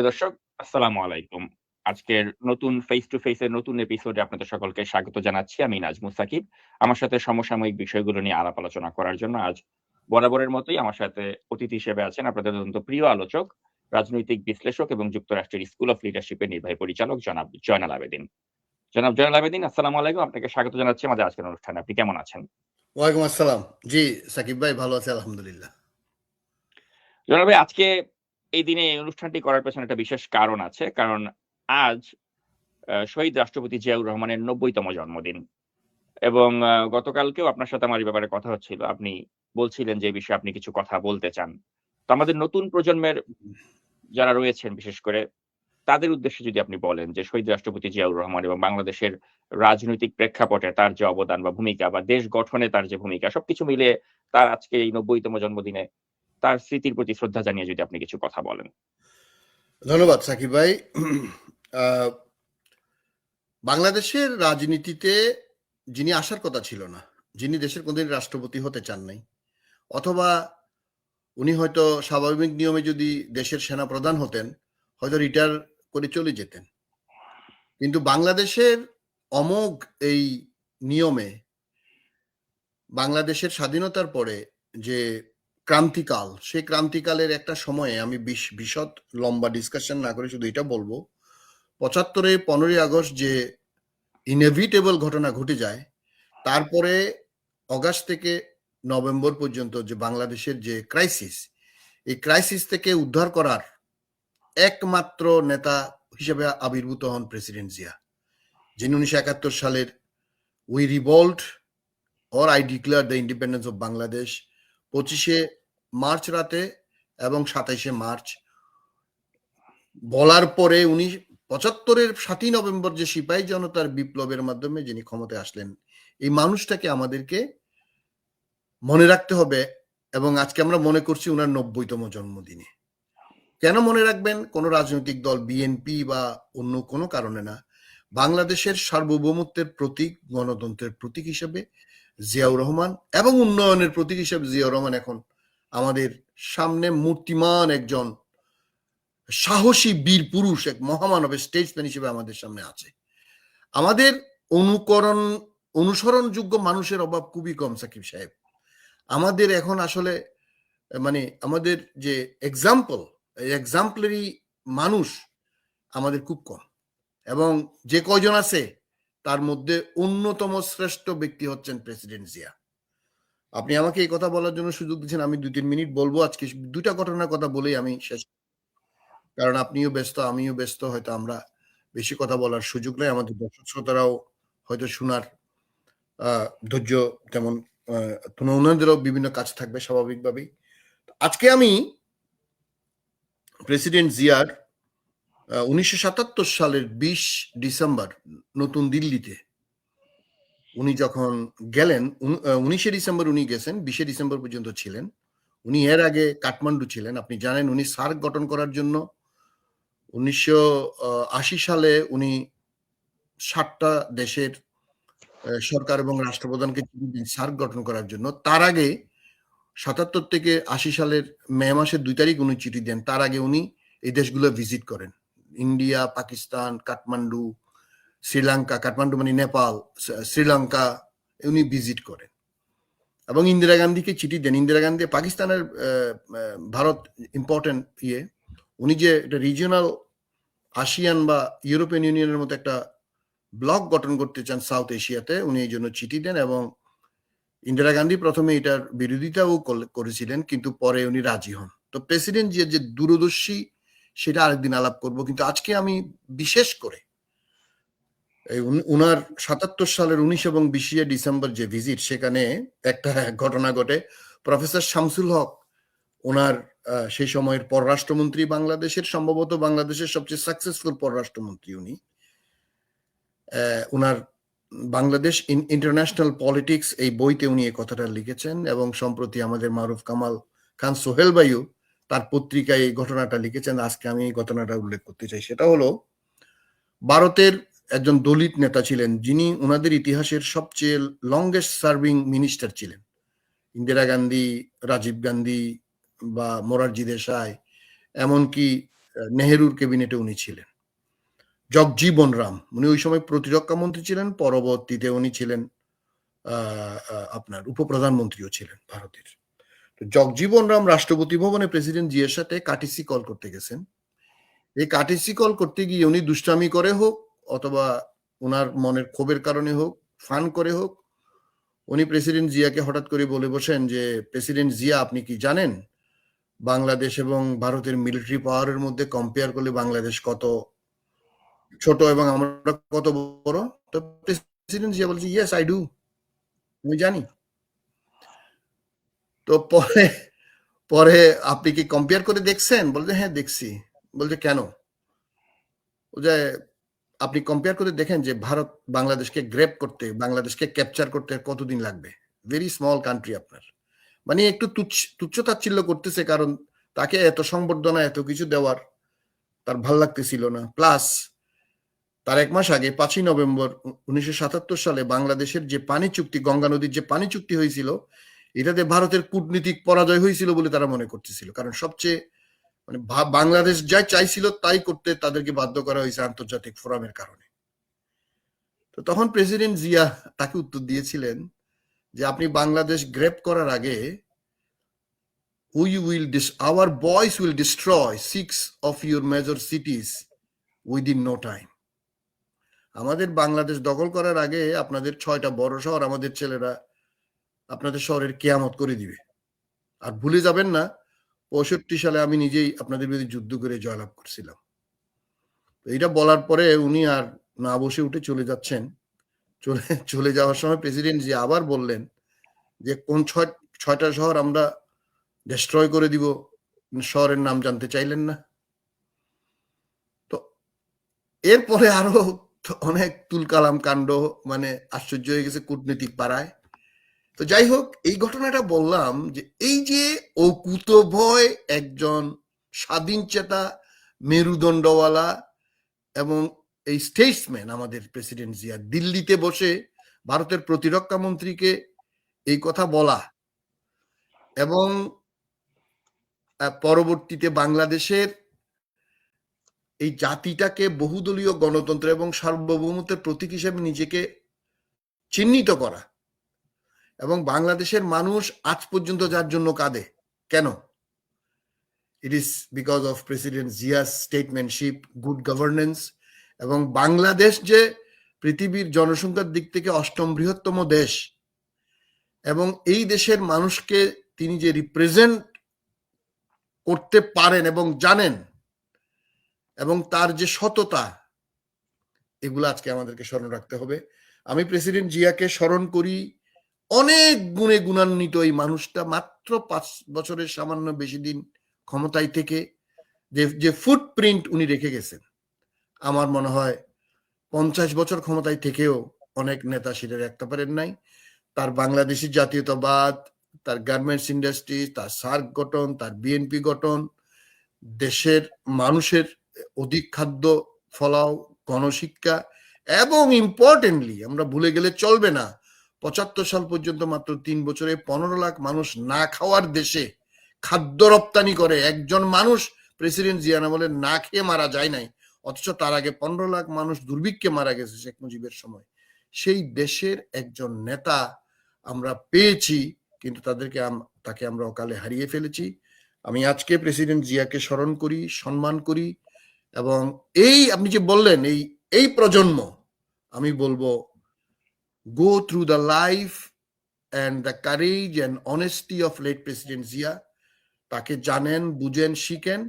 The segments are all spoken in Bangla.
প্রিয় দর্শক, আসসালামু আলাইকুম। আজকের নতুন ফেস টু ফেস এর নতুন এপিসোডে আপনাদের সকলকে স্বাগত জানাচ্ছি। আমি নাজমুস সাকিব। আমার সাথে সমসাময়িক বিষয়গুলো নিয়ে আলাপ আলোচনা করার জন্য আজ বরাবরের মতোই আমার সাথে অতিথি হিসেবে আছেন আপনাদের অত্যন্ত প্রিয় আলোচক, রাজনৈতিক বিশ্লেষক এবং যুক্তরাষ্ট্রের স্কুল অফ লিডারশিপের নির্বাহী পরিচালক জনাব জয়নাল আবেদীন। জনাব জয়নাল আবেদীন, আসসালামু আলাইকুম। আপনাকে স্বাগত জানাচ্ছি আমাদের আজকের অনুষ্ঠানে। আপনি কেমন আছেন? ওয়ালাইকুম আসসালাম। জি, সাকিব ভাই ভালো আছি আলহামদুলিল্লাহ। জনাব ভাই, আজকে এই দিনে এই অনুষ্ঠানটি করার পেছনে একটা বিশেষ কারণ আছে। কারণ আজ শহীদ রাষ্ট্রপতি জিয়াউর রহমানের ৯০তম জন্মদিন। এবং গতকালকেও আপনার সাথে আমার এই ব্যাপারে কথা হচ্ছিল। আপনি বলছিলেন যে এই বিষয়ে আপনি কিছু কথা বলতে চান। তো আমাদের নতুন প্রজন্মের যারা রয়েছেন বিশেষ করে তাদের উদ্দেশ্যে যদি আপনি বলেন যে শহীদ রাষ্ট্রপতি জিয়াউর রহমান এবং বাংলাদেশের রাজনৈতিক প্রেক্ষাপটে তার যে অবদান বা ভূমিকা বা দেশ গঠনে তার যে ভূমিকা সবকিছু মিলিয়ে তার আজকে এই ৯০তম জন্মদিনে তার স্মৃতির প্রতি শ্রদ্ধা জানিয়ে যদি আপনি কিছু কথা বলেন। ধন্যবাদ সাকিব ভাই। বাংলাদেশের রাজনীতিতে যিনি আসার কথা ছিল না, যিনি দেশের কোনদিন রাষ্ট্রপতি হতে চান নাই, অথবা উনি হয়তো স্বাভাবিক নিয়মে যদি দেশের সেনা প্রধান হতেন হয়তো রিটায়ার করে চলে যেতেন, কিন্তু বাংলাদেশের অমোঘ এই নিয়মে বাংলাদেশের স্বাধীনতার পরে যে ক্রান্তিকাল, সেই ক্রান্তিকালের একটা সময়ে আমি বিশদ লম্বা ডিসকাশন না করে শুধু এটা বলবো, ৭৫ 15ই আগস্ট যে ইনএভিটেবল ঘটনা ঘটে যায়, তারপরে অগাস্ট থেকে নভেম্বর পর্যন্ত যে বাংলাদেশের যে ক্রাইসিস, এই ক্রাইসিস থেকে উদ্ধার করার একমাত্র নেতা হিসেবে আবির্ভূত হন প্রেসিডেন্ট জিয়া, যিনি ১৯৭১ সালের we revolt or I declare the independence of Bangladesh ২৫শে মার্চ রাতে এবং ২৭শে মার্চ বলার পরে উনি ৭৫-এর ৭ই নভেম্বর যে সিপাহী জনতার বিপ্লবের মাধ্যমে যিনি ক্ষমতায় আসলেন, এই মানুষটাকে আমাদেরকে মনে রাখতে হবে। এবং আজকে আমরা মনে করছি উনার ৯০তম জন্মদিনে। কেন মনে রাখবেন? কোনো রাজনৈতিক দল বিএনপি বা অন্য কোনো কারণে না, বাংলাদেশের সার্বভৌমত্বের প্রতীক, গণতন্ত্রের প্রতীক হিসেবে জিয়াউর রহমান এবং উন্নয়নের প্রতীক হিসেবে জিয়াউর রহমান এখন আমাদের সামনে মূর্তিমান একজন সাহসী বীর পুরুষ, এক মহামানব স্টেটসম্যান হিসেবে আমাদের সামনে আছে। আমাদের অনুসরণযোগ্য মানুষের অভাব খুবই কম সাকিব সাহেব। আমাদের এখন আসলে মানে আমাদের যে এক্সাম্পলারি মানুষ আমাদের খুব কম, এবং যে কয়জন আছে তার মধ্যে অন্যতম শ্রেষ্ঠ ব্যক্তি হচ্ছেন প্রেসিডেন্ট জিয়া। আপনি আমাকে এই কথা বলার জন্য সুযোগ দিচ্ছেন, আমি ২-৩ মিনিট বলবো। আজকে দুইটা ঘটনার কথা বলেই আমি শেষ, কারণ আপনিও ব্যস্ত, আমিও ব্যস্ত, হয়তো আমরা বেশি কথা বলার সুযোগ নেই, আমাদের দর্শক শ্রোতারাও হয়তো শোনার ধৈর্য তেমন, ওনাদেরও বিভিন্ন কাজ থাকবে স্বাভাবিকভাবেই। আজকে আমি প্রেসিডেন্ট জিয়ার ১৯৭৭ সালের ২০ ডিসেম্বর নতুন দিল্লিতে উনি যখন গেলেন, ১৯শে ডিসেম্বর উনি গেছেন, ২০শে ডিসেম্বর পর্যন্ত ছিলেন। উনি এর আগে কাঠমান্ডু ছিলেন। আপনি জানেন উনি সার্ক গঠন করার জন্য ১৯৮০ সালে উনি ৭টা দেশের সরকার এবং রাষ্ট্রপ্রধানকে সার্ক গঠন করার জন্য। তার আগে ৭৭ থেকে ৮০ সালের মে মাসের ২ তারিখ উনি চিঠি দেন। তার আগে উনি এই দেশগুলো ভিজিট করেন, ইন্ডিয়া, পাকিস্তান, কাঠমান্ডু, শ্রীলঙ্কা, কাঠমান্ডু মানে নেপাল, শ্রীলঙ্কা উনি ভিজিট করেন এবং ইন্দিরা গান্ধীকে চিঠি দেন। ইন্দিরা গান্ধী পাকিস্তানের ভারত ইম্পর্টেন্ট উনি যে একটা রিজিওনাল আসিয়ান বা ইউরোপিয়ান ইউনিয়নের মতো একটা ব্লক গঠন করতে চান সাউথ এশিয়াতে, উনি এই জন্য চিঠি দেন। এবং ইন্দিরা গান্ধী প্রথমে এটার বিরোধিতাও করেছিলেন, কিন্তু পরে উনি রাজি হন। তো প্রেসিডেন্ট যে দূরদর্শী সেটা আরেকদিন আলাপ করব, কিন্তু আজকে আমি বিশেষ করে উনার ৭৭ সালের ১৯ এবং ২০ ডিসেম্বর যে ভিজিট, সেখানে একটা ঘটনা ঘটে। প্রফেসর শামসুল হক, ওনার সেই সময়ের পররাষ্ট্রমন্ত্রী, বাংলাদেশের সম্ভবত বাংলাদেশের সবচেয়ে সাকসেসফুল পররাষ্ট্রমন্ত্রী উনি, ওনার বাংলাদেশ ইন্টারন্যাশনাল পলিটিক্স এই বইতে উনি এই কথাটা লিখেছেন। এবং সম্প্রতি আমাদের মারুফ কামাল খান সোহেল ভাইও তার পত্রিকায় এই ঘটনাটা লিখেছেন। আজকে আমি এই ঘটনাটা উল্লেখ করতে চাই। সেটা হলো, ভারতের একজন দলিত নেতা ছিলেন যিনি ওনাদের ইতিহাসের সবচেয়ে লংগেস্ট সার্ভিং মিনিস্টার ছিলেন। ইন্দিরা গান্ধী, রাজীব গান্ধী বা মোরারজি দেশাই, এমনকি নেহেরুর ক্যাবিনেটে উনি ছিলেন। জগজীবন রাম উনি ওই সময় প্রতিরক্ষা মন্ত্রী ছিলেন, পরবর্তীতে উনি ছিলেন আপনার উপপ্রধানমন্ত্রীও ছিলেন ভারতের। তো জগজীবন রাম রাষ্ট্রপতি ভবনে প্রেসিডেন্ট জিয়ার সাথে কাটিসি কল করতে গেছেন। এই কাটিসি কল করতে গিয়ে উনি দুষ্টামি করে হোক অথবা ওনার মনের ক্ষোভের কারণে হোক, ফান করে হোক, উনি প্রেসিডেন্ট জিয়াকে হঠাৎ করে বলে বসেন যে, প্রেসিডেন্ট জিয়া আপনি কি জানেন বাংলাদেশ এবং ভারতের মিলিটারি পাওয়ারের মধ্যে কম্পেয়ার করলে বাংলাদেশ কত ছোট এবং আমরা কত বড়? তো প্রেসিডেন্ট জিয়া বলছে, ইয়েস আই ডু, আমি জানি। তো পরে পরে আপনি কি কম্পেয়ার করে দেখছেন? বলছে হ্যাঁ দেখছি। বলছে কেন? যে আপনি কম্পেয়ার করে দেখেন যে ভারত বাংলাদেশকে গ্রেপ করতে, বাংলাদেশকে ক্যাপচার করতে কতদিন লাগবে? ভেরি স্মল কান্ট্রি আপনার। মানে একটু তুচ্ছ তাচ্ছিল্য করতেছে, কারণ তাকে এত সংবর্ধনা এত কিছু দেওয়ার তার ভাল লাগতেছিল না। প্লাস তার 1 মাস আগে 5ই নভেম্বর 1977 সালে বাংলাদেশের যে পানি চুক্তি, গঙ্গা নদীর যে পানি চুক্তি হয়েছিল, এটাতে ভারতের কূটনীতিক পরাজয় হয়েছিল বলে তারা মনে করতেছিল। কারণ সবচেয়ে মানে বাংলাদেশ যা চাইছিল তাই করতে তাদেরকে বাধ্য করা হয়েছে আন্তর্জাতিক ফোরামের কারণে। তো তখন প্রেসিডেন্ট জিয়া তাকে উত্তর দিয়েছিলেন যে আপনি বাংলাদেশ গ্রেপ করার আগে our boys will destroy 6 of your major cities within no time. আমাদের বাংলাদেশ দখল করার আগে আপনাদের 6টা বড় শহর আমাদের ছেলেরা আপনাদের শহরের কেয়ামত করে দিবে। আর ভুলে যাবেন না 65 সালে আমি নিজেই আপনাদের বিরুদ্ধে যুদ্ধ করে জয়লাভ করছিলাম। এইটা বলার পরে উনি আর না বসে উঠে চলে যাচ্ছেন। চলে যাওয়ার সময় প্রেসিডেন্ট জি আবার বললেন যে কোন 6টা শহর আমরা ডিস্ট্রয় করে দিব, শহরের নাম জানতে চাইলেন না? তো এরপরে আরো অনেক তুলকালাম কাণ্ড, মানে আশ্চর্য হয়ে গেছে কূটনীতিক পাড়ায়। তো যাই হোক, এই ঘটনাটা বললাম যে এই যে অকুতোভয় একজন স্বাধীনচেতা মেরুদণ্ডওয়ালা এবং এই স্টেটসম্যান আমাদের প্রেসিডেন্ট জিয়া দিল্লিতে বসে ভারতের প্রতিরক্ষা মন্ত্রীকে এই কথা বলা এবং পরবর্তীতে বাংলাদেশের এই জাতিটাকে বহুদলীয় গণতন্ত্র এবং সার্বভৌমত্বের প্রতীক হিসেবে নিজেকে চিহ্নিত করা, এবং বাংলাদেশের মানুষ আজ পর্যন্ত যার জন্য কাঁদে কেন? It is because of president Zia's statesmanship, good governance, এবং বাংলাদেশ যে পৃথিবীর জনসংখ্যার দিক থেকে 8ম বৃহত্তম দেশ, এবং এই দেশের মানুষকে তিনি যে রিপ্রেজেন্ট করতে পারেন এবং জানেন, এবং তার যে সততা, এগুলো আজকে আমাদেরকে স্মরণ রাখতে হবে। আমি প্রেসিডেন্ট জিয়াকে স্মরণ করি অনেক গুণে গুণান্বিত এই মানুষটা মাত্র 5 বছরের সামান্য বেশি দিন ক্ষমতায় থেকে যে ফুটপ্রিন্ট উনি রেখে গেছেন, আমার মনে হয় 50 বছর ক্ষমতায় থেকেও অনেক নেতা সেটা রাখতে পারেন নাই। তার বাংলাদেশি জাতীয়তাবাদ, তার গার্মেন্টস ইন্ডাস্ট্রি, তার সার্ক গঠন, তার বিএনপি গঠন, দেশের মানুষের অধিক খাদ্য ফলাও, গণশিক্ষা, এবং ইম্পর্টেন্টলি আমরা ভুলে গেলে চলবে না 75 সাল পর্যন্ত মাত্র 3 বছরে 15 লাখ মানুষ না খাওয়ার দেশে খাদ্য রপ্তানি করে একজন মানুষ প্রেসিডেন্ট জিয়া বলে না খেয়ে মারা যায় নাই, অথচ তার আগে 15 লাখ মানুষ দুর্ভিক্ষে মারা গেছে শেখ মুজিবের সময়। সেই দেশের একজন নেতা আমরা পেয়েছি, কিন্তু তাকে আমরা অকালে হারিয়ে ফেলেছি। আমি আজকে প্রেসিডেন্ট জিয়াকে স্মরণ করি, সম্মান করি, এবং এই আপনি যে বললেন এই প্রজন্ম, আমি বলবো go through the life and the courage and honesty of late President Zia, তাকে জানেন, বুঝেন, শিখেন,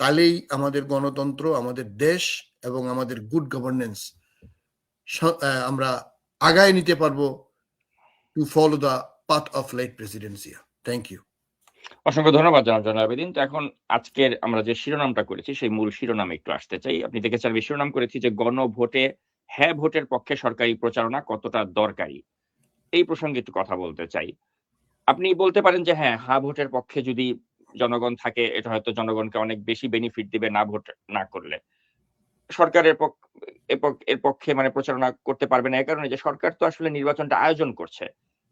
তাহলেই আমাদের গণতন্ত্র, আমাদের দেশ এবং আমাদের গুড গভর্নেন্স আমরা আগায় নিতে পারবো to follow the path of late President Zia. Thank you. অসংখ্য ধন্যবাদ জনাব আবেদিন। তো এখন আজকের আমরা যে শিরোনামটা করেছি সেই মূল শিরোনামে একটু আসতে চাই। আপনি দেখেছেন আমি শিরোনাম করেছি যে গণভোটে হ্যাঁ ভোটের পক্ষে সরকারি প্রচারণা কতটা দরকারি, এই প্রসঙ্গে একটু কথা বলতে চাই। আপনি বলতে পারেন যে হ্যাঁ, হা ভোটের পক্ষে যদি জনগণ থাকে এটা হয়তো জনগণকে অনেক বেশি বেনিফিট দিবে না ভোট না করলে। সরকারের এর পক্ষে মানে প্রচারণা করতে পারবে না, এই কারণে যে সরকার তো আসলে নির্বাচনটা আয়োজন করছে।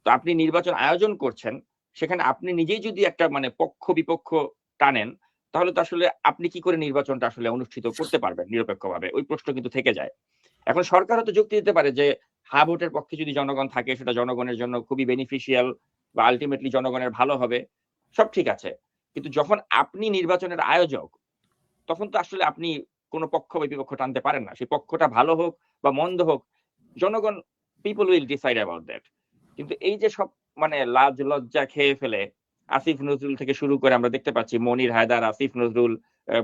তো আপনি নির্বাচন আয়োজন করছেন, সেখানে আপনি নিজেই যদি একটা মানে পক্ষ বিপক্ষ টানেন, তাহলে তো আসলে আপনি কি করে নির্বাচনটা আসলে অনুষ্ঠিত করতে পারবেন নিরপেক্ষভাবে? ওই প্রশ্ন কিন্তু থেকে যায়। এখন সরকার হয়তো যুক্তি দিতে পারে যে হ্যাঁ ভোটের পক্ষে যদি জনগণ থাকে সেটা জনগণের জন্য খুবই বেনিফিশিয়াল বা আল্টিমেটলি জনগণের ভালো হবে। সব ঠিক আছে। কিন্তু যখন আপনি নির্বাচনের আয়োজক, তখন তো আসলে আপনি কোন পক্ষ বা বিপক্ষ টানতে পারেন না। সেই পক্ষটা ভালো হোক বা মন্দ হোক, জনগণ people will decide about that. কিন্তু এই যে সব মানে লাজ লজ্জা খেয়ে ফেলে আসিফ নজরুল থেকে শুরু করে আমরা দেখতে পাচ্ছি মনির হায়দার, আসিফ নজরুল,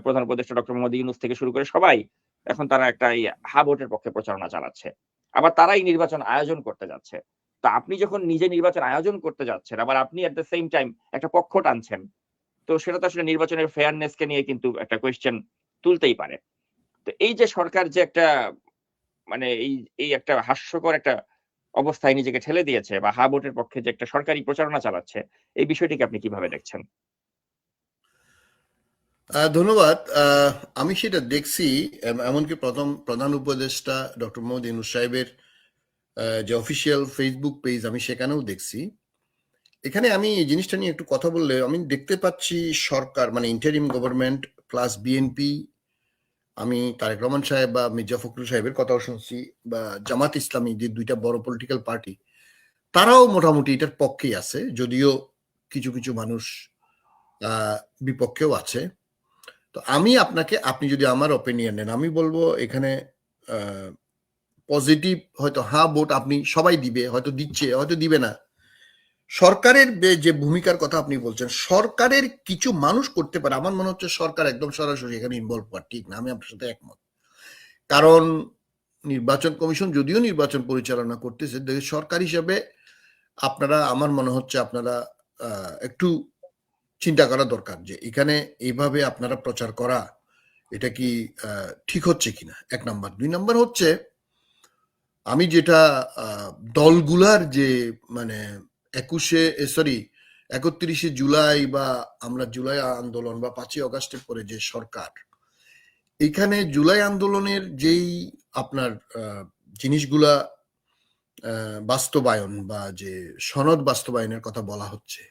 প্রধান উপদেষ্টা ডক্টর মোহাম্মদ ইউনূস থেকে শুরু করে সবাই এখন তারা একটা হা ভোটের পক্ষে প্রচারণা চালাচ্ছে। আবার তারাই নির্বাচন আয়োজন করতে যাচ্ছে। তো আপনি যখন নিজে নির্বাচন আয়োজন করতে যাচ্ছেন, আবার আপনি এট দ্য সেম টাইম একটা পক্ষ টানছেন। তো সেটা তো আসলে নির্বাচনের ফেয়ারনেস কে নিয়ে কিন্তু একটা কোয়েশ্চেন তুলতেই পারে। তো এই যে সরকার যে একটা মানে এই একটা হাস্যকর একটা অবস্থায় নিজেকে ঠেলে দিয়েছে বা হা ভোটের পক্ষে যে একটা সরকারি প্রচারণা চালাচ্ছে, এই বিষয়টিকে আপনি কিভাবে দেখছেন? ধন্যবাদ। আমি সেটা দেখছি। এমনকি প্রধান উপদেষ্টা ডক্টর মোহাম্মদ ইউনূস সাহেবের যে অফিসিয়াল ফেসবুক পেজ আমি সেখানেও দেখছি। এখানে আমি এই জিনিসটা নিয়ে একটু কথা বললে আমি দেখতে পাচ্ছি সরকার মানে ইন্টারিম গভর্নমেন্ট প্লাস বিএনপি, আমি তারেক রহমান সাহেব বা মির্জা ফখরুল সাহেবের কথাও শুনছি, বা জামাত ইসলামী, যে দুইটা বড় পলিটিক্যাল পার্টি, তারাও মোটামুটি এটার পক্ষেই আছে, যদিও কিছু কিছু মানুষ বিপক্ষেও আছে। তো আপনি যদি আমার অপিনিয়ন নেন, আমি বলবো এখানে পজিটিভ হয়তো হ্যাঁ ভোট আপনি সবাই দিবে, হয়তো দিচ্ছে, হয়তো দিবে না। সরকারের যে ভূমিকার কথা আপনি বলছেন, সরকারের কিছু মানুষ করতে পারে। আমার মনে হচ্ছে সরকার একদম সরাসরি এখানে ইনভলভ হওয়া ঠিক না। আমি আপনার সাথে একমত। কারণ নির্বাচন কমিশন যদিও নির্বাচন পরিচালনা করতেছে, সরকার হিসেবে আমার মনে হচ্ছে আপনারা একটু চিন্তা করা দরকার যে এখানে এইভাবে আপনারা প্রচার করা এটা কি ঠিক হচ্ছে কিনা, 1 নাম্বার। 2 নাম্বার হচ্ছে আমি যেটা দলগুলার যে মানে 31শে জুলাই বা আমরা জুলাই আন্দোলন বা 5ই অগাস্টের পরে যে সরকার, এখানে জুলাই আন্দোলনের যেই আপনার জিনিসগুলা বাস্তবায়ন বা যে সনদ বাস্তবায়নের কথা বলা হচ্ছে,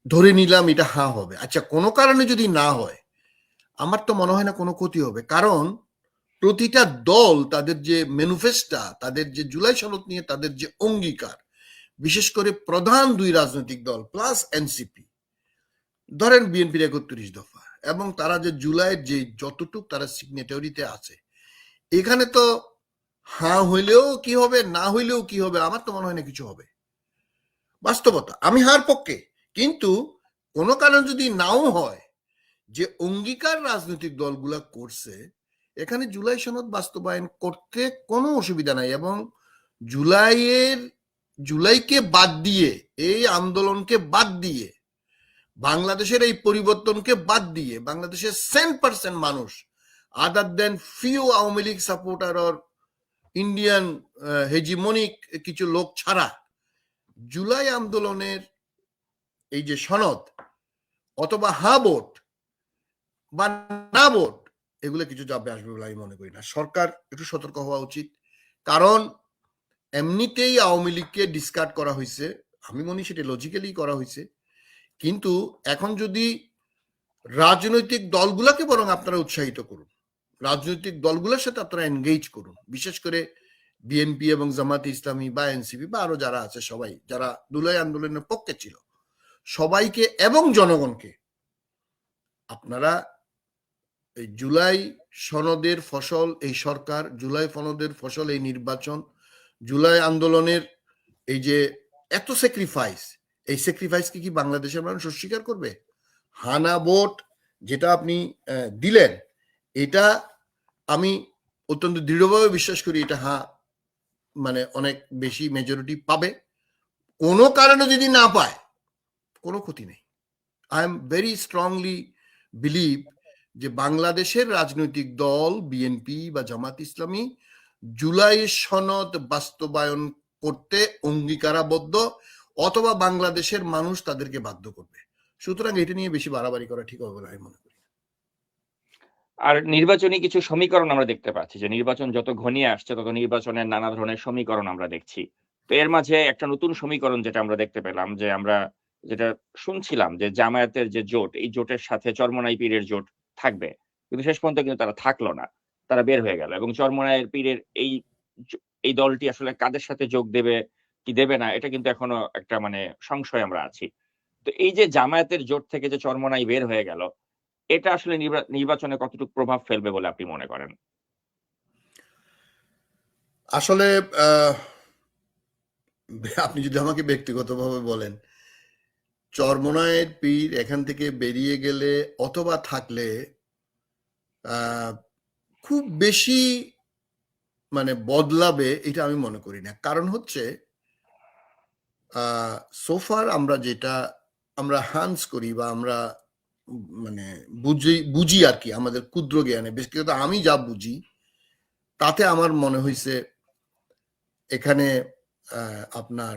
ধরে নিলাম এটা হ্যাঁ হবে। আচ্ছা, কোনো কারণে যদি না হয়, আমার তো মনে হয় না কোনো ক্ষতি হবে। কারণ প্রতিটা দল তাদের যে ম্যানিফেস্টো, তাদের যে জুলাই সনদ নিয়ে তাদের যে অঙ্গীকার, বিশেষ করে প্রধান 2 রাজনৈতিক দল প্লাস এনসিপি, ধরেন বিএনপির 31 দফা, এবং তারা যে জুলাইয়ের যে যতটুক তারা সিগনেটরিতে আছে, এখানে তো হ্যাঁ হইলেও কি হবে, না হইলেও কি হবে, আমার তো মনে হয় না কিছু হবে। বাস্তবতা, আমি হার পক্ষে। কিন্তু কোনো কারণ যদি নাও হয়, যে অঙ্গীকার রাজনৈতিক দলগুলা করছে, এখানে জুলাই সনদ বাস্তবায়ন করতে কোনো অসুবিধা নাই। এবং জুলাইকে বাদ দিয়ে, এই আন্দোলনকে বাদ দিয়ে, বাংলাদেশের এই পরিবর্তনকে বাদ দিয়ে, বাংলাদেশের 10% মানুষ other than few Awami League supporter or Indian hegemonic কিছু লোক ছাড়া, জুলাই আন্দোলনের এই যে সনদ অথবা হা ভোট বা না ভোট, এগুলো কিছু যাবে আসবে বলে আমি মনে করি না। সরকার একটু সতর্ক হওয়া উচিত। কারণ এমনিতেই আওয়ামী লীগকে ডিসকার্ড করা হয়েছে, আমি মনে সেটা লজিক্যালি করা হয়েছে। কিন্তু এখন যদি রাজনৈতিক দলগুলোকে বরং আপনারা উৎসাহিত করুন, রাজনৈতিক দলগুলোর সাথে আপনারা এনগেজ করুন, বিশেষ করে বিএনপি এবং জামাতে ইসলামী বা এনসিপি বা আরো যারা আছে, সবাই যারা জুলাই আন্দোলনের পক্ষে ছিল, সবাইকে এবং জনগণকে আপনারা এই জুলাই সনদের ফসল এই সরকার, জুলাই সনদের ফসল এই নির্বাচন, জুলাই আন্দোলনের এই যে এত স্যাক্রিফাইস, এই স্যাক্রিফাইসকে কি বাংলাদেশের মানুষ অস্বীকার করবে? হানা ভোট যেটা আপনি দিলেন, এটা আমি অত্যন্ত দৃঢ়ভাবে বিশ্বাস করি এটা মানে অনেক বেশি মেজরিটি পাবে। কোনো কারণে যদি না পায়, কোনো ক্ষতি নেই। I am very strongly believe যে বাংলাদেশের রাজনৈতিক দল বিএনপি বা জামাত ইসলামী জুলাই সনদ বাস্তবায়ন করতে অঙ্গীকারাবদ্ধ, অথবা বাংলাদেশের মানুষ তাদেরকে বাধ্য করবে। সুতরাং এটা নিয়ে বেশি বাড়াবাড়ি করা ঠিক হবে বলে আমি মনে করি। আর নির্বাচনী কিছু সমীকরণ আমরা দেখতে পাচ্ছি যে নির্বাচন যত ঘনিয়ে আসছে তত নির্বাচনের নানা ধরনের সমীকরণ আমরা দেখছি। তো এর মাঝে একটা নতুন সমীকরণ যেটা আমরা দেখতে পেলাম যে আমরা যেটা শুনছিলাম যে জামায়াতের যে জোট, এই জোটের সাথে চরমোনাই পীরের জোট থাকবে। কিন্তু শেষ পর্যন্ত কিন্তু তারা থাকলো না। তারা বের হয়ে গেল এবং চরমোনাইয়ের পীরের জ এই দলটি আসলে কাদের সাথে যোগ দেবে কি দেবে না, এটা কিন্তু এখনো একটা মানে সংশয়ে আমরা আছি। তো এই যে জামায়াতের জোট থেকে যে চরমোনাই বের হয়ে গেল, এটা আসলে নির্বাচনে কতটুকু প্রভাব ফেলবে বলে আপনি মনে করেন? আসলে আপনি যদি আমাকে ব্যক্তিগতভাবে বলেন, চরমোনাইয়ের পীর এখান থেকে বেরিয়ে গেলে অথবা থাকলে আহ, খুব বেশি মানে বদলাবে এটা আমি মনে করি না। কারণ হচ্ছে সোফার আমরা যেটা আমরা হান্স করি বা আমরা মানে বুঝি বুঝি আর কি, আমাদের ক্ষুদ্র জ্ঞানে ব্যক্তিগত আমি যা বুঝি তাতে আমার মনে হয়েছে এখানে আপনার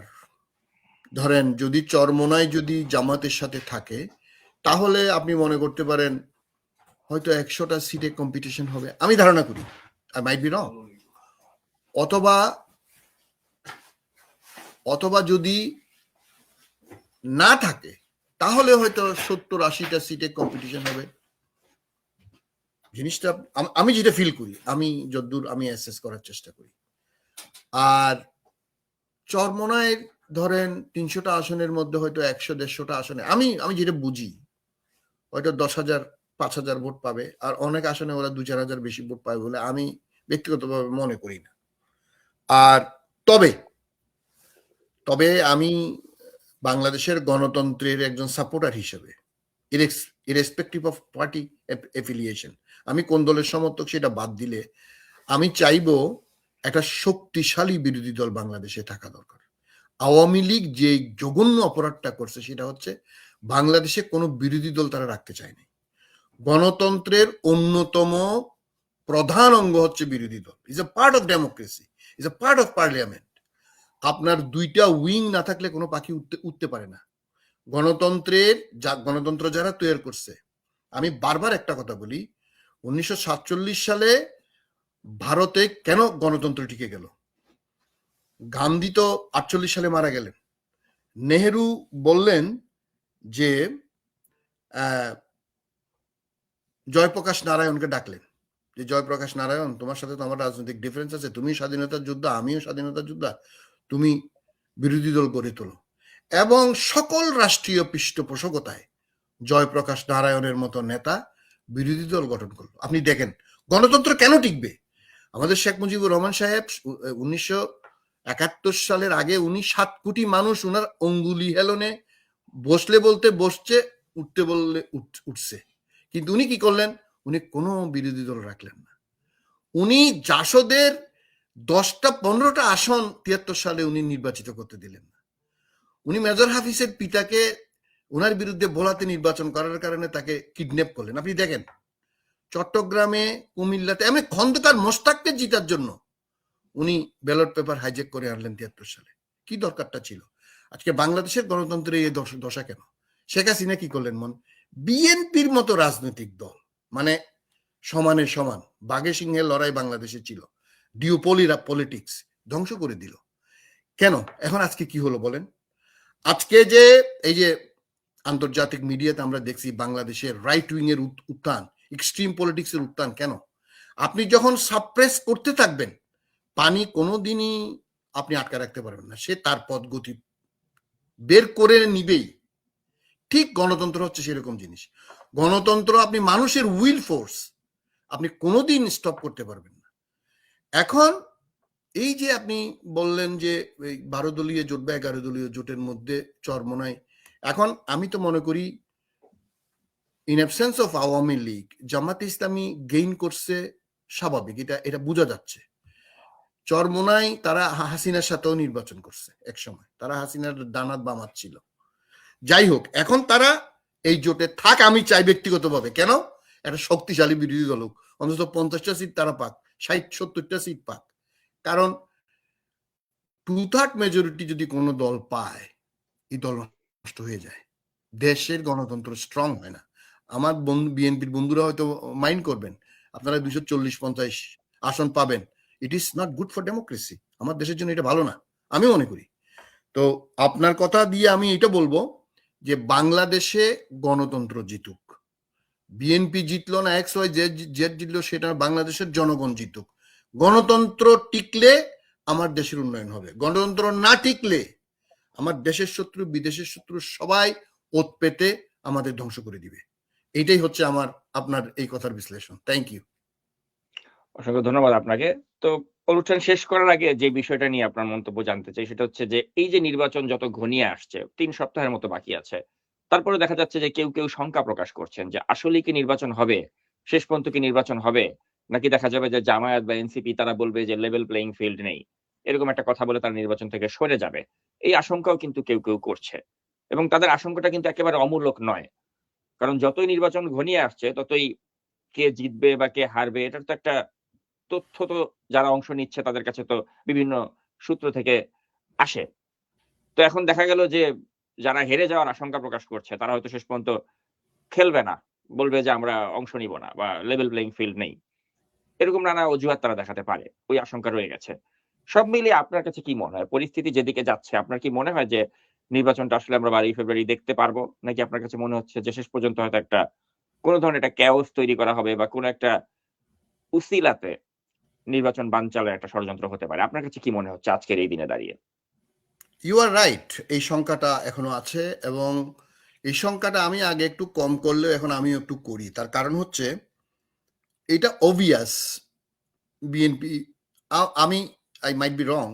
ধরেন যদি চরমোনাই যদি জামাতের সাথে থাকে তাহলে আপনি মনে করতে পারেন হয়তো 100টা সিটে কম্পিটিশন হবে, আমি ধারণা করি। I might be wrong. অথবা অথবা যদি না থাকে তাহলে হয়তো 70-80টা সিটে কম্পিটিশন হবে। জিনিসটা আমি যেটা ফিল করি, আমি যতদূর আমি অ্যাসেস করার চেষ্টা করি। আর চরমোনাইয়ের ধরেন 300টা আসনের মধ্যে হয়তো 100-150টা আসনে আমি যেটা বুঝি হয়তো 10,000 5,000 ভোট পাবে, আর অনেক আসনে ওরা 2-4 হাজার বেশি ভোট পাবে বলে আমি ব্যক্তিগতভাবে মনে করি না। আর তবে তবে আমি বাংলাদেশের গণতন্ত্রের একজন সাপোর্টার হিসেবে, ইরেসপেক্টিভ অফ পার্টি এফিলিয়েশন, আমি কোন দলের সমর্থক সেটা বাদ দিলে আমি চাইবো একটা শক্তিশালী বিরোধী দল বাংলাদেশে থাকা দরকার। আওয়ামী লীগ যে জঘন্য অপরাধটা করছে সেটা হচ্ছে বাংলাদেশে কোনো বিরোধী দল তারা রাখতে চায়নি। গণতন্ত্রের অন্যতম প্রধান অঙ্গ হচ্ছে বিরোধী দল। Is a part of democracy, is a part of parliament. আপনার দুইটা উইং না থাকলে কোনো পাখি উঠতে পারে না। গণতন্ত্র যারা তৈরি করছে, আমি বারবার একটা কথা বলি, 1947 সালে ভারতে কেন গণতন্ত্র টিকে গেল? গান্ধী তো 48 সালে মারা গেলেন। নেহেরু বললেন যে জয়প্রকাশ নারায়ণকে ডাকলেন যে জয়প্রকাশ নারায়ণ, তোমার সাথে তো আমার রাজনৈতিক ডিফারেন্স আছে, তুমি স্বাধীনতার যোদ্ধা, আমিও স্বাধীনতার যোদ্ধা, তুমি বিরোধী দল গড়ে তোলো। এবং সকল রাষ্ট্রীয় পৃষ্ঠপোষকতায় জয়প্রকাশ নারায়ণের মতো নেতা বিরোধী দল গঠন করলো। আপনি দেখেন গণতন্ত্র কেন টিকবে। আমাদের শেখ মুজিবুর রহমান সাহেব 1971 সালের আগে উনি 7 কোটি মানুষ উনার অঙ্গুলি হেলনে বসলে বলতে বসছে, উঠতে বললে উঠছে, কিন্তু উনি কি করলেন? উনি কোনো বিরোধী দল রাখলেন না। উনি জাসদের 10টা-15টা আসন 73 সালে উনি নির্বাচিত করতে দিলেন না। উনি মেজর হাফিজের পিতাকে ওনার বিরুদ্ধে ভোলাতে নির্বাচন করার কারণে তাকে কিডন্যাপ করলেন। আপনি দেখেন চট্টগ্রামে, কুমিল্লাতে, এমনি খন্দকার মোশতাককে জিতার জন্য উনি ব্যালট পেপার হাইজ্যাক করে আনলেন 73 সালে। কি দরকারটা ছিল? আজকে বাংলাদেশের গণতন্ত্রের এই দশা কেন? শেখ হাসিনা কি করলেন? বিএনপির মতো রাজনৈতিক দল, মানে সমানে সমান বাঘে সিংহের লড়াই বাংলাদেশে ছিল, পলিটিক্স ধ্বংস করে দিল। কেন? এখন আজকে কি হলো বলেন? আজকে যে এই যে আন্তর্জাতিক মিডিয়াতে আমরা দেখছি বাংলাদেশের রাইট উইং এর উত্থান, এক্সট্রিম পলিটিক্স এর উত্থান। কেন? আপনি যখন সাপ্রেস করতে থাকবেন, পানি কোনোদিনই আপনি আটকা রাখতে পারবেন না, সে তার পথ গতি বের করে নিবেই। ঠিক গণতন্ত্র হচ্ছে সেরকম জিনিস। গণতন্ত্র আপনি মানুষের উইল ফোর্স, আপনি কোনোদিন স্টপ করতে পারবেন না। এখন এই যে আপনি বললেন যে 12 দলীয় জোট বা 11 দলীয় জোটের মধ্যে চরমোনাই, এখন আমি তো মনে করি in absence of Awami League জামাতে ইসলামী গেইন করছে, স্বাভাবিক, এটা বোঝা যাচ্ছে। চরমোনাই তারা হাসিনার সাথেও নির্বাচন করছে এক সময়, তারা হাসিনার ডানাত বামাত ছিল। যাই হোক, এখন তারা এই জোটে থাক আমি চাই ব্যক্তিগতভাবে। কেন? একটা শক্তিশালী বিরোধী দল হোক, অন্তত 50টা সিট তারা পাক, 60-70টা সিট পাক। কারণ 2/3 মেজরিটি যদি কোনো দল পায়, এই দল নষ্ট হয়ে যায়, দেশের গণতন্ত্র স্ট্রং হয় না। আমার বিএনপির বন্ধুরা হয়তো মাইন্ড করবেন, আপনারা 240-50 আসন পাবেন, it is not good for democracy. আমার দেশের জন্য এটা ভালো না, আমি মনে করি। তো আপনার কথা দিয়ে আমি এটা বলবো যে বাংলাদেশে গণতন্ত্র জিতুক। বিএনপি জিতলো না, এক্স ওয়াই জেড জিতলো, সেটা বাংলাদেশের জনগণ জিতুক। গণতন্ত্র টিকলে আমার দেশের উন্নয়ন হবে, গণতন্ত্র না টিকলে আমার দেশের শত্রু বিদেশের শত্রু সবাই ওত পেতে আমাদের ধ্বংস করে দিবে। এটাই হচ্ছে আমার আপনার এই কথার বিশ্লেষণ। Thank you. অসংখ্য ধন্যবাদ আপনাকে। তো অনুষ্ঠান শেষ করার আগে যে বিষয়টা নিয়ে আপনার মন্তব্য জানতে চাই সেটা হচ্ছে যে এই যে নির্বাচন যত ঘনিয়ে আসছে, ৩ সপ্তাহের মতো বাকি আছে। তারপরে দেখা যাচ্ছে যে কেউ শঙ্কা প্রকাশ করছেন যে আসলেই কি নির্বাচন হবে? শেষ পর্যন্ত কি নির্বাচন হবে? নাকি দেখা যাবে যে জামায়াত বা এনসিপি তারা বলবে যে লেভেল প্লেইং ফিল্ড নেই। এরকম একটা কথা বলে তারা নির্বাচন থেকে সরে যাবে। এই আশঙ্কাও কিন্তু কেউ করছে। এবং তাদের আশঙ্কাটা কিন্তু একেবারে অমূলক নয়। কারণ যতই নির্বাচন ঘনিয়ে আসছে ততই কে জিতবে বা কে হারবে এটার তো একটা তথ্য তো যারা অংশ নিচ্ছে তাদের কাছে তো বিভিন্ন সূত্র থেকে আসে। তো এখন দেখা গেল যে যারা হেরে যাওয়ার আশঙ্কা প্রকাশ করছে তারা হয়তো শেষ পর্যন্ত খেলবে না। বলবে যে আমরা অংশ নিব না বা লেভেল প্লেইং ফিল্ড নেই। এরকম নানা অজুহাত তারা দেখাতে পারে। ওই আশঙ্কা রয়ে গেছে। সব মিলিয়ে আপনার কাছে কি মনে হয়? পরিস্থিতি যেদিকে যাচ্ছে আপনার কি মনে হয় যে নির্বাচনটা আসলে আমরা ১২ই ফেব্রুয়ারি দেখতে পারবো? নাকি আপনার কাছে মনে হচ্ছে যে শেষ পর্যন্ত হয়তো একটা কোন ধরনের একটা chaos তৈরি করা হবে বা কোন একটা উসিলাতে নির্বাচন বানচালের একটা ষড়যন্ত্র হতে পারে। আপনার কাছে কি মনে হচ্ছে আজকের এই দিনে দাঁড়িয়ে? ইউ আর রাইট, এই সংখ্যাটা এখনো আছে এবং এই সংখ্যাটা আমি আগে একটু কম করলেও এখন আমি একটু করি। তার কারণ হচ্ছে এটা অবভিয়াস বিএনপি, আমি আই মাইট বি রং,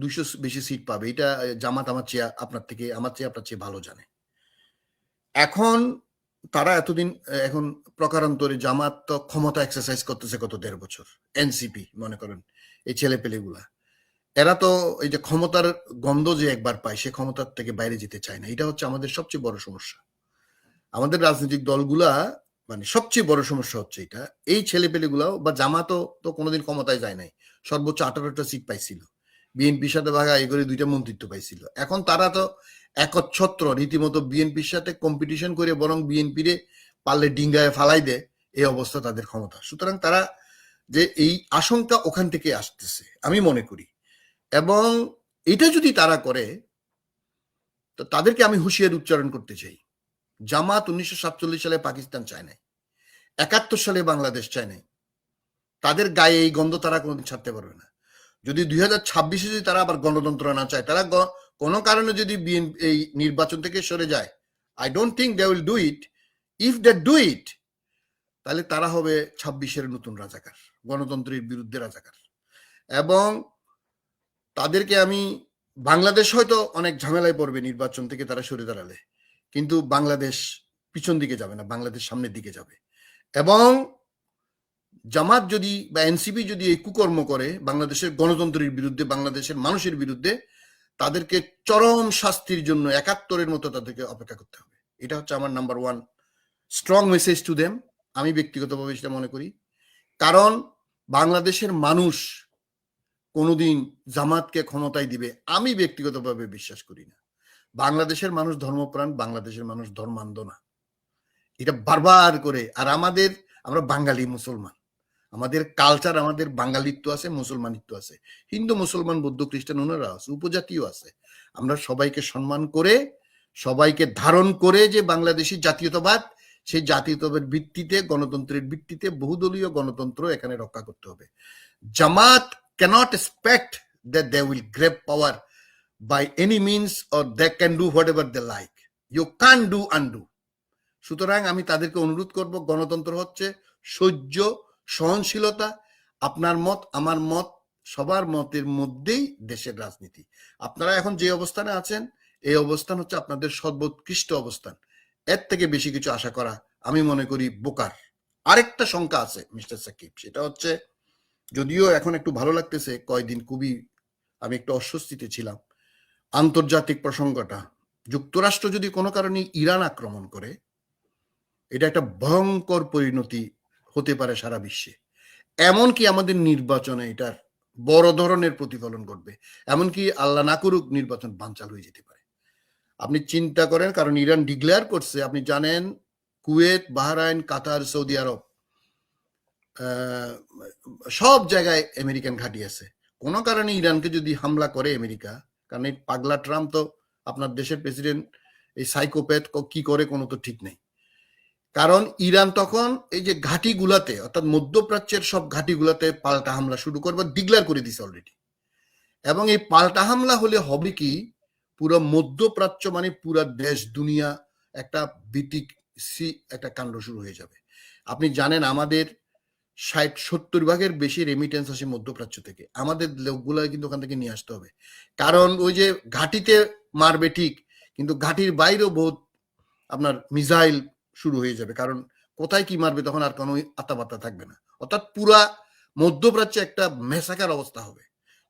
২০০ বেশি সিট পাবে এটা জামাত আমার চেয়ে আপনার চেয়ে ভালো জানে। এখন তারা এতদিন এখন প্রকারান্তরে জামাত তো ক্ষমতা এক্সারসাইজ করতেছে কত ১.৫ বছর, এনসিপি মনে করেন এই ছেলে পেলেগুলা, এরা তো এই যে ক্ষমতার গন্ধ যে একবার পায় সে ক্ষমতার থেকে বাইরে যেতে চায় না। এটা হচ্ছে আমাদের সবচেয়ে বড় সমস্যা। আমাদের রাজনৈতিক দলগুলা মানে সবচেয়ে বড় সমস্যা হচ্ছে এটা। এই ছেলেপেলেগুলাও বা জামাতও তো কোনোদিন ক্ষমতায় যায় নাই, সর্বোচ্চ 18টা সিট পাইছিল, বিএনপির সাথে ভাগা এই করে 2টা মন্ত্রিত্ব পাইছিল। এখন তারা তো একচ্ছত্র রীতিমতো বিএনপির সাথে কম্পিটিশন করে বরং বিএনপিরে পারলে ডিঙ্গায় ফালাই দেয়, এই অবস্থা তাদের ক্ষমতা। সুতরাং তারা যে এই আশঙ্কা ওখান থেকে আসতেছে আমি মনে করি, এবং এটা যদি তারা করে তো তাদেরকে আমি হুঁশিয়ার উচ্চারণ করতে চাই। জামাত 1947 সালে পাকিস্তান চায় নাই, 71 সালে বাংলাদেশ চায় নাই, তাদের গায়ে এই গন্ধ তারা কোনোদিন ছাড়তে পারবে না। যদি 2026 যদি তারা আবার গণতন্ত্র না চায়, তারা কোনো কারণে যদি এই নির্বাচন থেকে সরে যায়, I don't think they will do it. If they do it তাহলে তারা হবে 26-এর নতুন রাজাকার, গণতন্ত্রের বিরুদ্ধে রাজাকার। এবং তাদেরকে আমি, বাংলাদেশ হয়তো অনেক ঝামেলায় পড়বে নির্বাচন থেকে তারা সরে দাঁড়ালে, কিন্তু বাংলাদেশ পিছন দিকে যাবে না, বাংলাদেশ সামনের দিকে যাবে। এবং জামাত যদি বা এনসিপি যদি এই কুকর্ম করে বাংলাদেশের গণতন্ত্রের বিরুদ্ধে, বাংলাদেশের মানুষের বিরুদ্ধে, তাদেরকে চরম শাস্তির জন্য 71-এর মতো তাদেরকে অপেক্ষা করতে হবে। এটা হচ্ছে আমার number 1 strong message to them. আমি ব্যক্তিগতভাবে সেটা মনে করি, কারণ বাংলাদেশের মানুষ কোনোদিন জামাতকে ক্ষমতায় দিবে আমি ব্যক্তিগতভাবে বিশ্বাস করি না। বাংলাদেশের মানুষ ধর্মপ্রাণ, বাংলাদেশের মানুষ ধর্মান্ধ না, এটা বারবার করে। আর আমরা বাঙালি মুসলমান, আমাদের কালচার, আমাদের বাঙালিত্ব আছে, মুসলমানিত্ব আছে, হিন্দু মুসলমান বৌদ্ধ খ্রিস্টান ওনারা আছে, উপজাতীয় আছে। আমরা সবাইকে সম্মান করে, সবাইকে ধারণ করে যে বাংলাদেশি জাতীয়তাবাদ, সেই জাতীয়তাবাদের ভিত্তিতে, গণতন্ত্রের ভিত্তিতে বহুদলীয় গণতন্ত্র এখানে রক্ষা করতে হবে। জামাত cannot expect that they will grab power by any means or they can do whatever they like. You can't do undo. সুতরাং আমি তাদেরকে অনুরোধ করব, গণতন্ত্র হচ্ছে সহ্য, সহনশীলতা, আপনার মত আমার মত, সবার মতের মধ্যেই দেশের রাজনীতি। আপনারা এখন যে অবস্থানে আছেন এই অবস্থান হচ্ছে আপনাদের সর্বোৎকৃষ্ট অবস্থান, এর থেকে বেশি কিছু আশা করা আমি মনে করি বোকার। আরেকটা শঙ্কা আছে মিস্টার সাকিব, সেটা হচ্ছে, যদিও এখন একটু ভালো লাগতেছে, কয়দিন খুবই আমি একটু অস্বস্তিতে ছিলাম, আন্তর্জাতিক প্রসঙ্গটা, যুক্তরাষ্ট্র যদি কোনো কারণে ইরান আক্রমণ করে, এটা একটা ভয়ঙ্কর পরিণতি হতে পারে সারা বিশ্বে। এমনকি আমাদের নির্বাচনে এটার বড় ধরনের প্রতিফলন ঘটবে, এমনকি আল্লাহ না করুক নির্বাচন বানচাল হয়ে যেতে পারে। আপনি চিন্তা করেন, কারণ ইরান ডিক্লেয়ার করছে, আপনি জানেন কুয়েত, বাহরাইন, কাতার, সৌদি আরব, সব জায়গায় আমেরিকান ঘাঁটি আছে। কোনো কারণে ইরানকে যদি হামলা করে আমেরিকা, কারণ এই পাগলা ট্রাম্প তো আপনার দেশের প্রেসিডেন্ট, এই সাইকোপ্যাথ কি করে কোনো তো ঠিক নেই। কারণ ইরান তখন এই যে ঘাঁটিগুলাতে অর্থাৎ মধ্যপ্রাচ্যের সব ঘাঁটিগুলাতে পাল্টা হামলা শুরু করবে, ডিক্লেয়ার করে দিছে অলরেডি। এবং এই পাল্টা হামলা হলে হবে কি, পুরো মধ্যপ্রাচ্য মানে পুরা দেশ দুনিয়া একটা একটা কাণ্ড শুরু হয়ে যাবে। আপনি জানেন আমাদের 60-70 ভাগের বেশি রেমিটেন্স আসে মধ্যপ্রাচ্য থেকে। আমাদের লোকগুলো কিন্তু ওখান থেকে নিয়ে আসতে হবে। কারণ ওই যে ঘাঁটিতে মারবে ঠিক, কিন্তু ঘাঁটির বাইরেও বহুত আপনার মিসাইল শুরু হয়ে যাবে। কারণ কোথায় কি মারবে তখন আর কোনো আতাপাতা থাকবে না। অর্থাৎ পুরা মধ্যপ্রাচ্যে একটা মেসাকার অবস্থা হবে।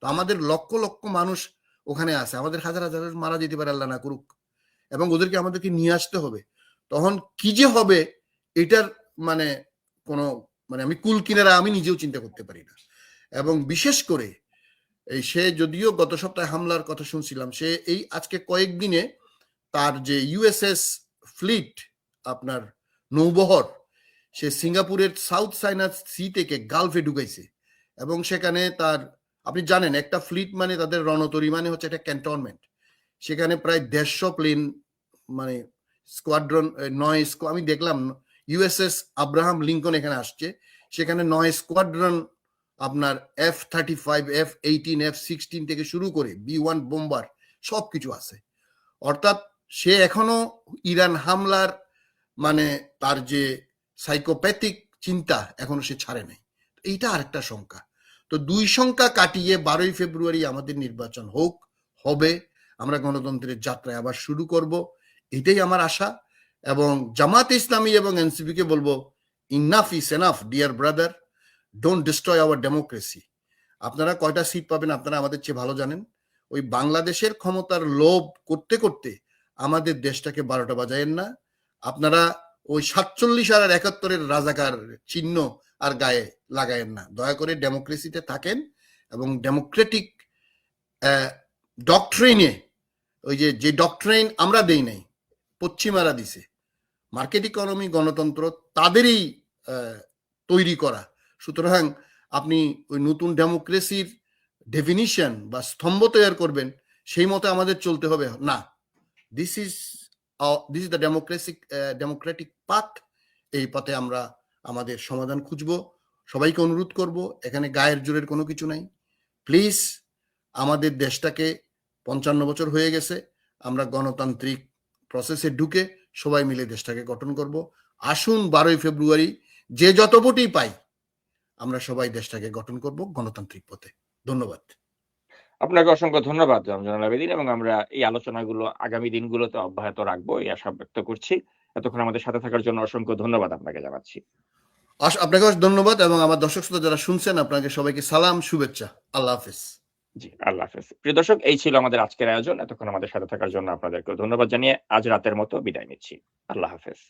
তো আমাদের লক্ষ লক্ষ মানুষ ওখানে আছে, আমাদের হাজার হাজার মারা যেতে পারে, আল্লাহ না করুক, এবং ওদেরকে আমাদেরকে নিয়ে আসতে হবে। তখন কি যে হবে এটার মানে কোনো আমি কুল কিনারা আমি নিজেও চিন্তা করতে পারি না। এবং বিশেষ করে সে যদিও গত সপ্তাহে হামলার কথা শুনছিলাম, সে এই আজকে কয়েকদিনে তার যে ইউএসএস ফ্লিট আপনার নৌবহর, সে সিঙ্গাপুরের সাউথ চায়না সি থেকে গালফে ঢুকাইছে। এবং সেখানে তার, আপনি জানেন একটা ফ্লিট মানে তাদের রণতরী মানে হচ্ছে একটা ক্যান্টনমেন্ট। সেখানে প্রায় 150 প্লেন মানে স্কোয়াড্রন 9 আমি দেখলাম ইউএসএস আব্রাহাম লিঙ্কন এখানে আসছে, সেখানে 9 স্কোয়াড্রন আপনার F-35, F-18, F-16 থেকে শুরু করে B-1 বোম্বার সবকিছু আছে। অর্থাৎ সে এখনো ইরান হামলার মানে তার যে সাইকোপ্যাথিক চিন্তা এখনো সে ছাড়ে নাই। এইটা আরেকটা শঙ্কা। তো দুই শঙ্কা কাটিয়ে 12ই ফেব্রুয়ারি আমাদের নির্বাচন হবে, আমরা গণতন্ত্রের যাত্রায় আবার শুরু করব, এটাই আমার আশা। এবং জামাত ইসলামী এবং এনসিপি কে বলবো, enough is enough dear brother, don't destroy hour democracy. আপনারা কয়টা সিট পাবেন আপনারা আমাদের চেয়ে ভালো জানেন। ওই বাংলাদেশের ক্ষমতার লোভ করতে করতে আমাদের দেশটাকে 12টা বাজায়েন না। আপনারা ওই 47 আর 71 রাজাকার চিহ্ন আর গায়ে লাগায়েন না। দয়া করে ডেমোক্রেসিতে থাকেন এবং ডেমোক্রেটিক ডক্ট্রিনে, ওই যে ডক্ট্রিন আমরা দেই নাই, পশ্চিমারা দিছে, মার্কেট ইকোনমি গণতন্ত্র তাদেরই তৈরি করা। সুতরাং আপনি ওই নতুন ডেমোক্রেসির ডেফিনিশন বা স্তম্ভ তৈরি করবেন, সেই মতো আমাদের চলতে হবে না। This is the Democratic path. এই পথে আমরা আমাদের সমাধান খুঁজব। সবাইকে অনুরোধ করব, এখানে গায়ের জোরের কোনো কিছু নাই। প্লিজ, আমাদের দেশটাকে 55 বছর হয়ে গেছে, আমরা গণতান্ত্রিক প্রসেসে ঢুকে সবাই মিলে দেশটাকে গঠন করব। আসুন 12ই ফেব্রুয়ারি যে যত ভোটই পাই আমরা সবাই দেশটাকে গঠন করব গণতান্ত্রিক পথে। ধন্যবাদ। আপনাকে অসংখ্য ধন্যবাদ জনাব আবেদিন, এবং আমরা এই আলোচনাগুলো আগামী দিনগুলোতে অব্যাহত রাখবো এই আশা ব্যক্ত করছি। এতক্ষণ আমাদের সাথে থাকার জন্য অসংখ্য ধন্যবাদ আপনাকে জানাচ্ছি। আপনাকে ধন্যবাদ, এবং আমার দর্শক শ্রোতা যারা শুনছেন আপনাকে সবাইকে সালাম, শুভেচ্ছা। আল্লাহ হাফেজ। জি, আল্লাহ হাফেজ। প্রিয় দর্শক, এই ছিল আমাদের আজকের আয়োজন। এতক্ষণ আমাদের সাথে থাকার জন্য আপনাদেরকে ধন্যবাদ জানিয়ে আজ রাতের মতো বিদায় নিচ্ছি। আল্লাহ হাফেজ।